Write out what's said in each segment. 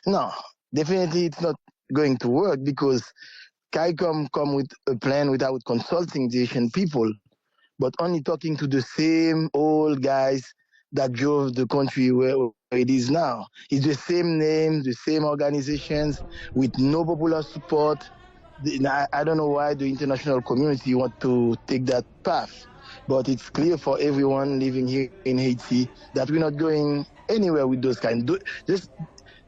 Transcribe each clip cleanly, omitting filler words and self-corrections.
No, definitely it's not going to work because CARICOM come with a plan without consulting the Asian people, but only talking to the same old guys that drove the country where it is now. It's the same names, the same organizations with no popular support. I don't know why the international community want to take that path, but it's clear for everyone living here in Haiti that we're not going anywhere with those kind.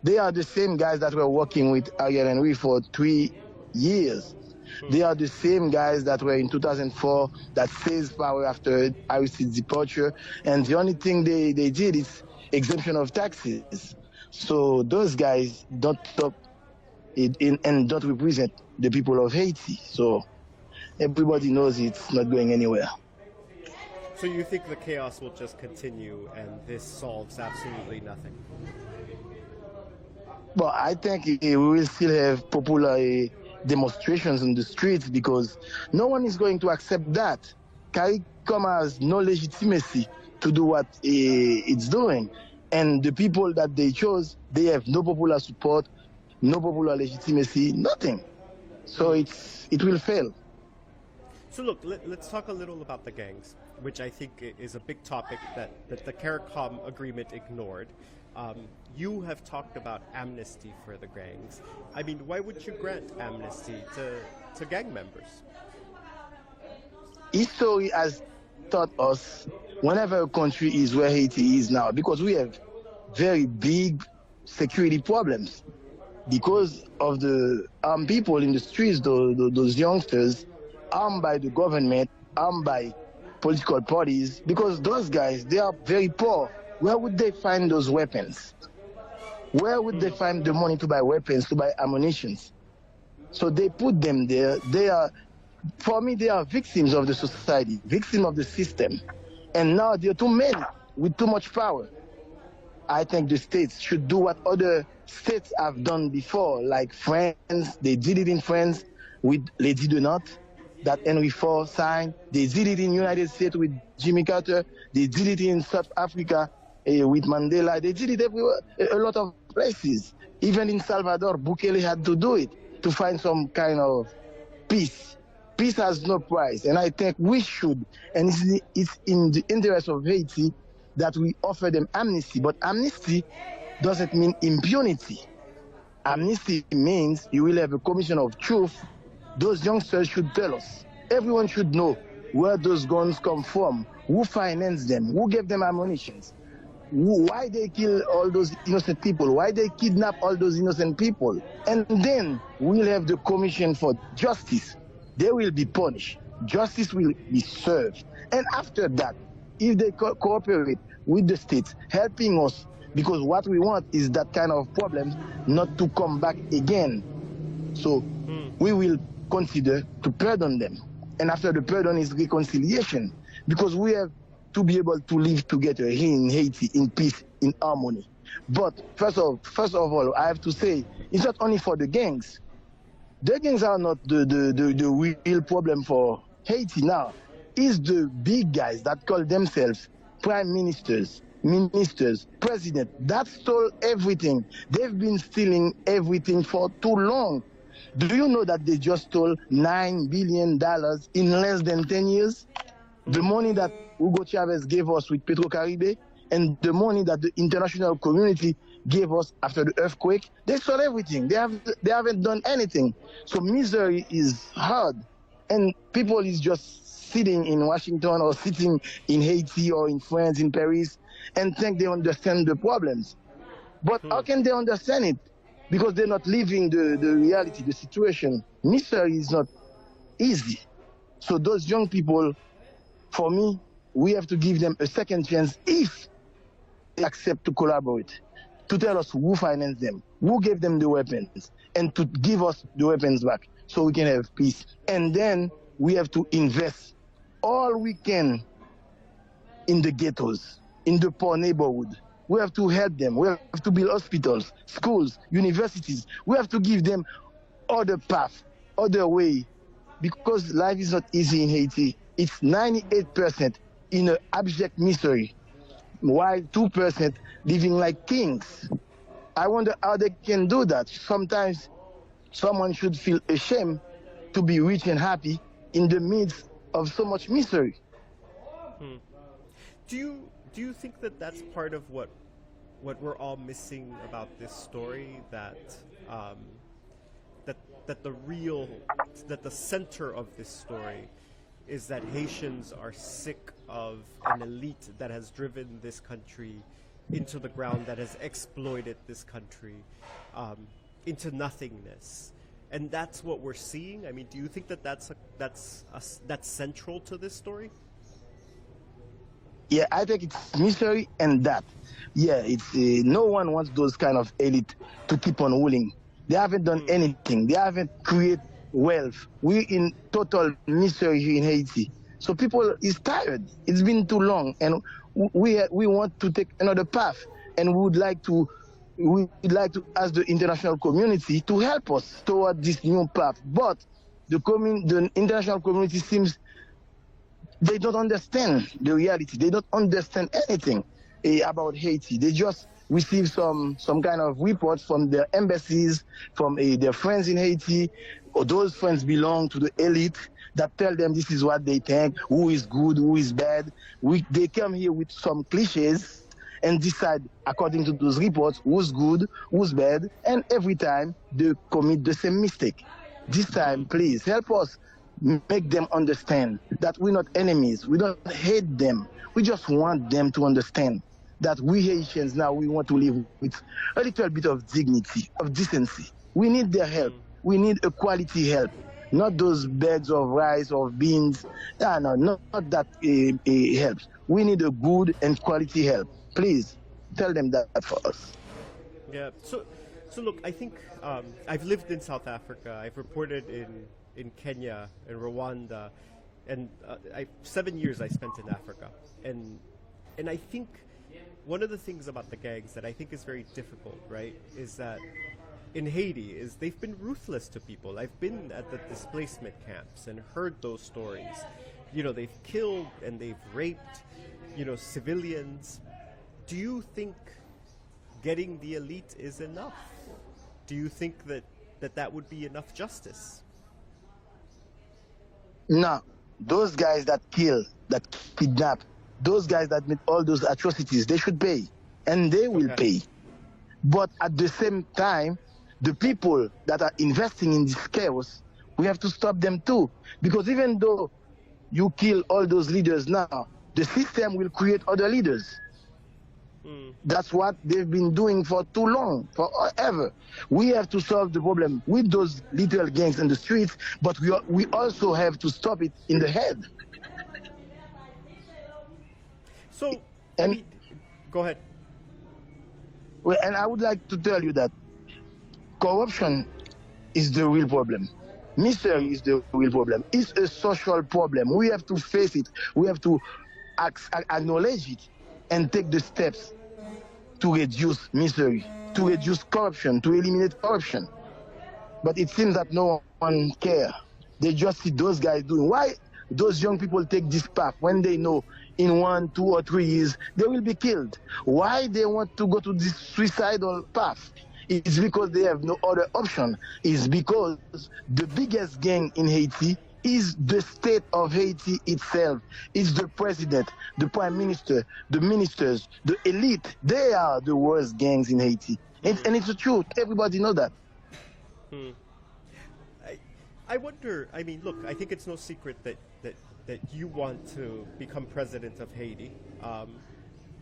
They are the same guys that were working with Ariel Henry for 3 years. Hmm. They are the same guys that were in 2004 that seized power after Aristide's departure. And the only thing they did is exemption of taxes. So those guys don't talk and don't represent the people of Haiti. So everybody knows it's not going anywhere. So you think the chaos will just continue and this solves absolutely nothing? But I think we will still have popular demonstrations on the streets because no one is going to accept that. CARICOM has no legitimacy to do what it's doing. And the people that they chose, they have no popular support, no popular legitimacy, nothing. So it will fail. So look, let's talk a little about the gangs, which I think is a big topic that the CARICOM agreement ignored. You have talked about amnesty for the gangs. I mean, why would you grant amnesty to gang members? History has taught us whenever a country is where Haiti is now, because we have very big security problems because of the armed people in the streets, those youngsters, armed by the government, armed by political parties, because those guys, they are very poor. Where would they find those weapons? Where would they find the money to buy weapons, to buy ammunition? So they put them there. They are, for me, they are victims of the society, victims of the system. And now there are too many with too much power. I think the states should do what other states have done before, like France. They did it in France with Lady Donat, that Henry IV signed. They did it in United States with Jimmy Carter. They did it in South Africa with Mandela. They did it everywhere, a lot of places. Even in Salvador, Bukele had to do it to find some kind of peace. Peace has no price, and I think we should, and it's in the interest of Haiti that we offer them amnesty. But amnesty doesn't mean impunity. Amnesty means you will have a commission of truth. Those youngsters should tell us. Everyone should know where those guns come from, who financed them, who gave them ammunition, why they kill all those innocent people, why they kidnap all those innocent people. And then we'll have the commission for justice. They will be punished. Justice will be served. And after that, if they cooperate with the states, helping us, because what we want is that kind of problems not to come back again. So we will consider to pardon them. And after the pardon is reconciliation, because we have to be able to live together here in Haiti in peace, in harmony. But first of all, I have to say, it's not only for the gangs. The gangs are not the real problem for Haiti now. It's the big guys that call themselves prime ministers, president, that stole everything. They've been stealing everything for too long. Do you know that they just stole $9 billion in less than 10 years? The money that Hugo Chavez gave us with Petrocaribe and the money that the international community gave us after the earthquake, they stole everything. They haven't done anything. So misery is hard. And people is just sitting in Washington or sitting in Haiti or in France, in Paris, and think they understand the problems. But how can they understand it? Because they're not living the reality, the situation. Misery is not easy. So those young people, for me, we have to give them a second chance if they accept to collaborate, to tell us who financed them, who gave them the weapons, and to give us the weapons back so we can have peace. And then we have to invest all we can in the ghettos, in the poor neighborhood. We have to help them. We have to build hospitals, schools, universities. We have to give them other path, other way, because life is not easy in Haiti. It's 98% in an abject misery, while 2% living like kings. I wonder how they can do that. Sometimes someone should feel ashamed to be rich and happy in the midst of so much misery. Do you think that that's part of what we're all missing about this story, that that the center of this story is that Haitians are sick of an elite that has driven this country into the ground, that has exploited this country into nothingness, and that's what we're seeing? I mean, do you think that that's central to this story? Yeah, I think it's misery and that. Yeah, it's no one wants those kind of elite to keep on ruling. They haven't done anything. They haven't created wealth. We're in total misery here in Haiti. So people is tired. It's been too long, and we want to take another path, and we'd like to ask the international community to help us toward this new path. But the international community seems they don't understand the reality. They don't understand anything about Haiti. They just receive some kind of reports from their embassies, from their friends in Haiti, or those friends belong to the elite that tell them this is what they think, who is good, who is bad. They come here with some cliches and decide according to those reports who's good, who's bad, and every time they commit the same mistake. This time, please help us make them understand that we're not enemies. We don't hate them. We just want them to understand that we Haitians now, we want to live with a little bit of dignity, of decency. We need their help. We need a quality help, not those bags of rice or beans. No, not that helps. We need a good and quality help. Please tell them that for us. Yeah. So look, I think I've lived in South Africa. I've reported in Kenya and Rwanda, and 7 years I spent in Africa, and I think one of the things about the gangs that I think is very difficult, right, is that in Haiti is they've been ruthless to people. I've been at the displacement camps and heard those stories. You know, they've killed and they've raped, civilians. Do you think getting the elite is enough? Do you think that would be enough justice? No, those guys that kill, that kidnap, those guys that made all those atrocities, they should pay, and they will pay. But at the same time, the people that are investing in this chaos, we have to stop them too. Because even though you kill all those leaders now, the system will create other leaders. That's what they've been doing for too long, forever. We have to solve the problem with those little gangs in the streets, but we also have to stop it in the head. So, go ahead. Well, and I would like to tell you that corruption is the real problem. Misery is the real problem. It's a social problem. We have to face it. We have to acknowledge it and take the steps to reduce misery, to reduce corruption, to eliminate corruption. But it seems that no one cares. They just see those guys doing. Why those young people take this path when they know in 1, 2, or 3 years they will be killed? Why they want to go to this suicidal path? It's because they have no other option. It's because the biggest gang in Haiti is the state of Haiti itself. It's the president, the prime minister, the ministers, the elite. They are the worst gangs in Haiti. And it's the truth. Everybody knows that. I wonder, I mean, look, I think it's no secret that you want to become president of Haiti.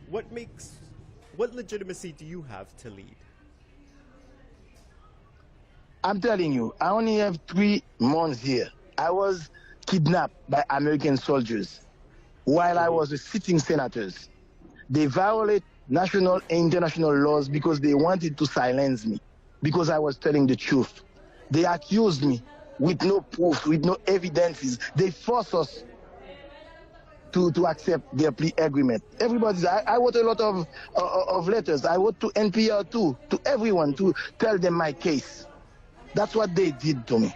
What legitimacy do you have to lead? I'm telling you, I only have 3 months here. I was kidnapped by American soldiers while I was a sitting senator. They violate national and international laws because they wanted to silence me, because I was telling the truth. They accused me with no proof, with no evidences. They forced us to accept their plea agreement. I wrote a lot of letters. I wrote to NPR too, to everyone, to tell them my case. That's what they did to me.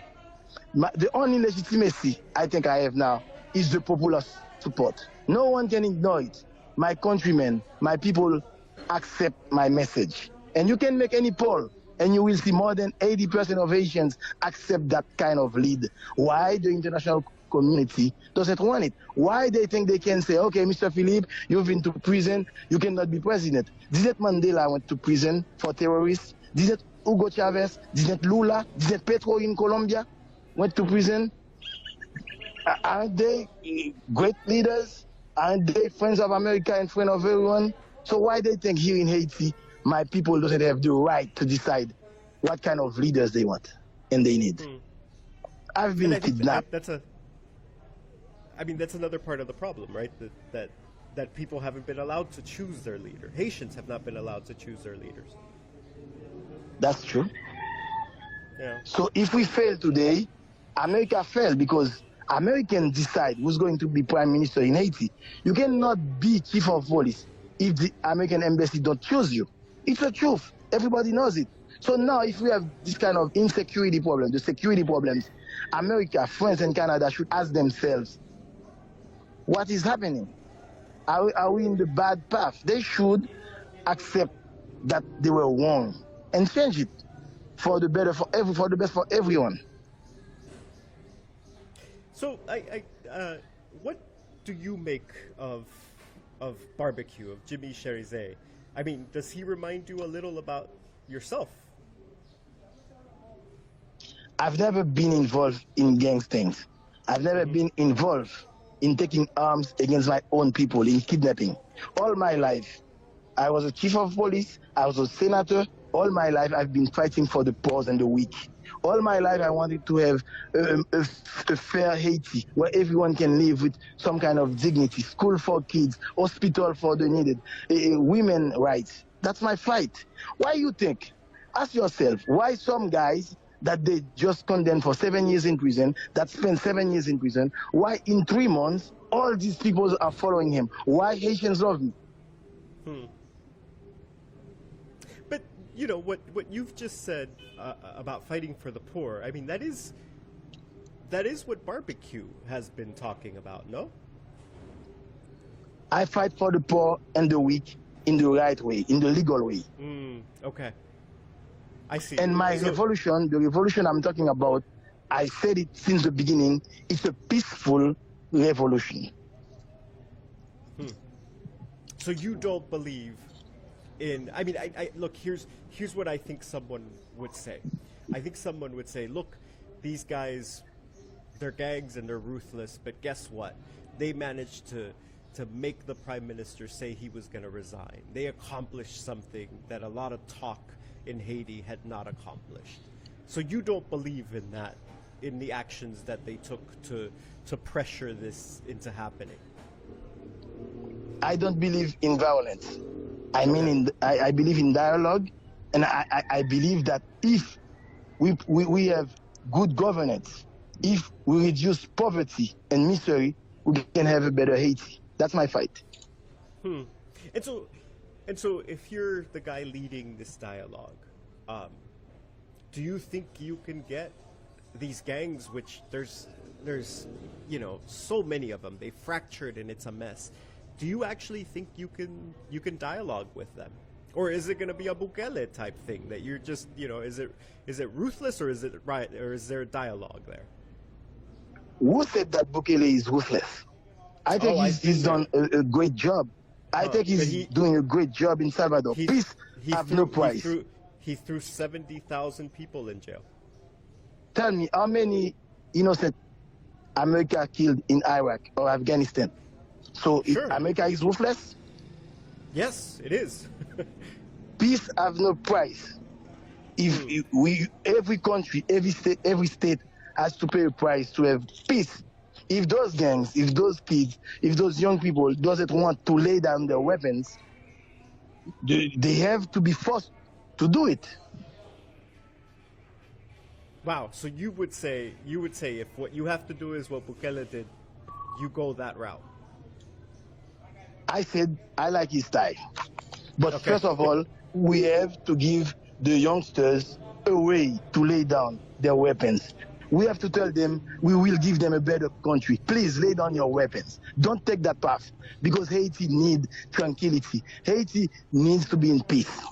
The only legitimacy I think I have now is the popular support. No one can ignore it. My countrymen, my people accept my message. And you can make any poll, and you will see more than 80% of Haitians accept that kind of lead. Why the international community doesn't want it? Why they think they can say, okay, Mr. Philippe, you've been to prison, you cannot be president. Didn't Mandela went to prison for terrorists? Didn't Hugo Chavez? Didn't Lula? Didn't Petro in Colombia went to prison? Aren't they great leaders? Aren't they friends of America and friends of everyone? So why they think here in Haiti, my people doesn't have the right to decide what kind of leaders they want and they need? I've been kidnapped. That's another part of the problem, right? That people haven't been allowed to choose their leader. Haitians have not been allowed to choose their leaders. That's true. Yeah. So if we fail today, America failed because Americans decide who's going to be prime minister in Haiti. You cannot be chief of police if the American embassy don't choose you. It's the truth. Everybody knows it. So now if we have this kind of insecurity problem, the security problems, America, France, and Canada should ask themselves, what is happening? Are we in the bad path? They should accept that they were wrong and change it for the better for the best for everyone. So, what do you make of barbecue, of Jimmy Cherizet? I mean, does he remind you a little about yourself? I've never been involved in gang things. I've never been involved in taking arms against my own people, in kidnapping. All my life, I was a chief of police, I was a senator. All my life, I've been fighting for the poor and the weak. All my life, I wanted to have a fair Haiti where everyone can live with some kind of dignity, school for kids, hospital for the needed, women rights. That's my fight. Why you think? Ask yourself, why some guys that they just condemned for 7 years in prison, that spent 7 years in prison, why in 3 months, all these people are following him? Why Haitians love me? But, you know, what you've just said about fighting for the poor, I mean, that is what barbecue has been talking about, no? I fight for the poor and the weak in the right way, in the legal way. Okay. I see. And my revolution, the revolution I'm talking about, I said it since the beginning, it's a peaceful revolution. So you don't believe in, I mean, I look, here's what I think someone would say. I think someone would say, look, these guys, they're gangs and they're ruthless, but guess what? They managed to make the prime minister say he was going to resign. They accomplished something that a lot of talk in Haiti had not accomplished. So you don't believe in that, in the actions that they took to pressure this into happening? I don't believe in violence. I mean, I believe in dialogue, and I believe that if we have good governance, if we reduce poverty and misery, we can have a better Haiti. That's my fight. And so if you're the guy leading this dialogue, do you think you can get these gangs, which there's you know, so many of them, they fractured and it's a mess. Do you actually think you can dialogue with them? Or is it going to be a Bukele type thing that you're just, you know, is it ruthless or is it right, or is there a dialogue there? Who said that Bukele is ruthless? I think he's done a great job. I think he's doing a great job in Salvador. Peace have no price. He threw 70,000 people in jail. Tell me, how many innocent America killed in Iraq or Afghanistan? So Sure. America is ruthless? Yes, it is. Peace have no price. If every country, every state has to pay a price to have peace. If those gangs, if those kids, if those young people doesn't want to lay down their weapons, they have to be forced to do it. Wow. So you would say if what you have to do is what Bukele did, you go that route. I said I like his style. But Okay. first of all, we have to give the youngsters a way to lay down their weapons. We have to tell them we will give them a better country. Please lay down your weapons. Don't take that path because Haiti needs tranquility. Haiti needs to be in peace.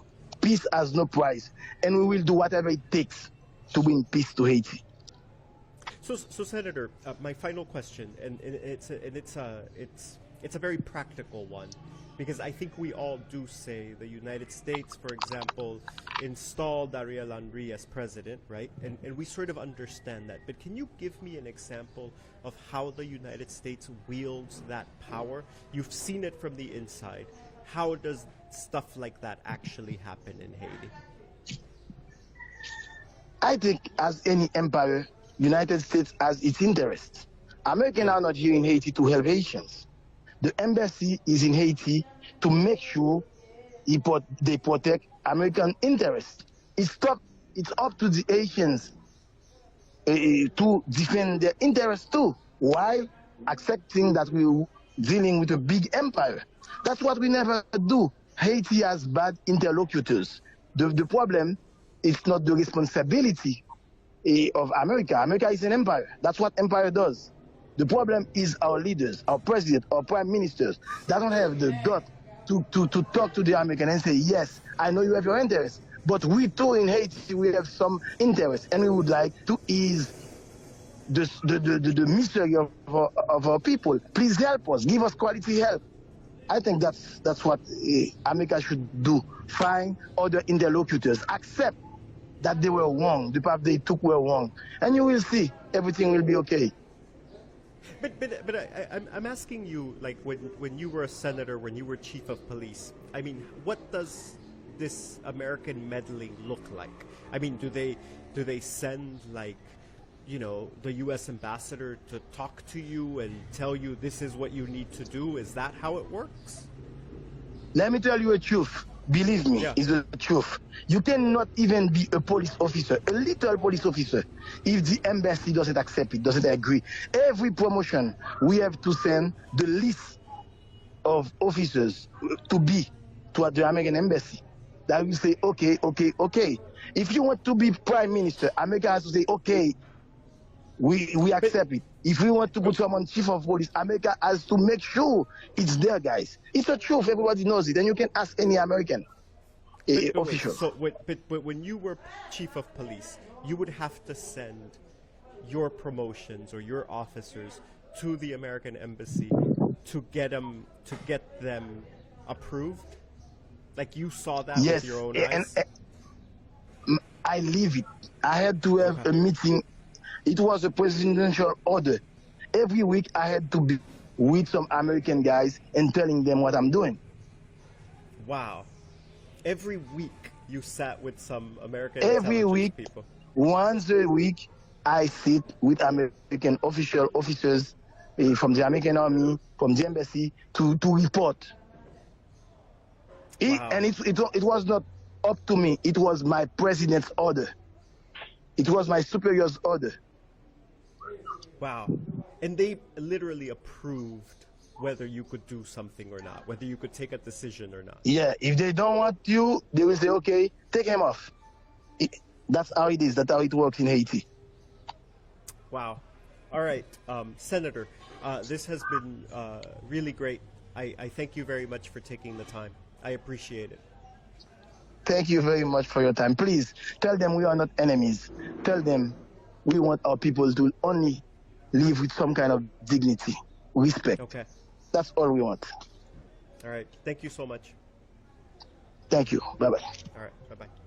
peace has no price, and we will do whatever it takes to bring peace to Haiti. So Senator, my final question, and it's a very practical one, because I think we all do say the United States, for example, installed Ariel Henry as president, right? And we sort of understand that. But can you give me an example of how the United States wields that power? You've seen it from the inside. How does stuff like that actually happen in Haiti? I think as any empire, United States has its interests. Americans are not here in Haiti to help Haitians. The embassy is in Haiti to make sure they protect American interests. It's up to the Haitians to defend their interests too, while accepting that we're dealing with a big empire. That's what we never do. Haiti has bad interlocutors. The problem is not the responsibility of America. America is an empire. That's what empire does. The problem is our leaders, our president, our prime ministers that don't have the gut to talk to the American and say, yes, I know you have your interests, but we too in Haiti, we have some interests, and we would like to ease the misery of our people. Please help us. Give us quality help. I think that's what America should do. Find other interlocutors. Accept that they were wrong. The path they took were wrong. And you will see everything will be okay. But I'm asking you, like, when you were a senator, when you were chief of police, I mean, what does this American meddling look like? I mean, do they send, like, you know, the U.S. ambassador to talk to you and tell you this is what you need to do? Is that how it works? Let me tell you a truth. Believe me, it's the truth. You cannot even be a police officer, a little police officer, if the embassy doesn't accept it, doesn't agree. Every promotion, we have to send the list of officers to the American embassy. That will say, okay, okay, okay. If you want to be prime minister, America has to say, okay, we accept it. If we want to put someone chief of police, America has to make sure it's there, guys. It's the truth. Everybody knows it. And you can ask any American official. But when you were chief of police, you would have to send your promotions or your officers to the American embassy to get them approved. Like, you saw that with your own eyes. And I live it. I had to have a meeting. It was a presidential order. Every week I had to be with some American guys and telling them what I'm doing. Wow. Every week you sat with some American Every week, people. Once a week, I sit with American officers from the American Army, from the embassy, to report. Wow. And it was not up to me. It was my president's order. It was my superior's order. Wow. And they literally approved whether you could do something or not, whether you could take a decision or not. Yeah, if they don't want you, they will say, okay, take him off. That's how it is. That's how it works in Haiti. Wow. All right, Senator, this has been really great. I thank you very much for taking the time. I appreciate it. Thank you very much for your time. Please tell them we are not enemies. Tell them we want our people to only live with some kind of dignity, respect. Okay. That's all we want. All right. Thank you so much. Thank you. Bye-bye. All right. Bye-bye.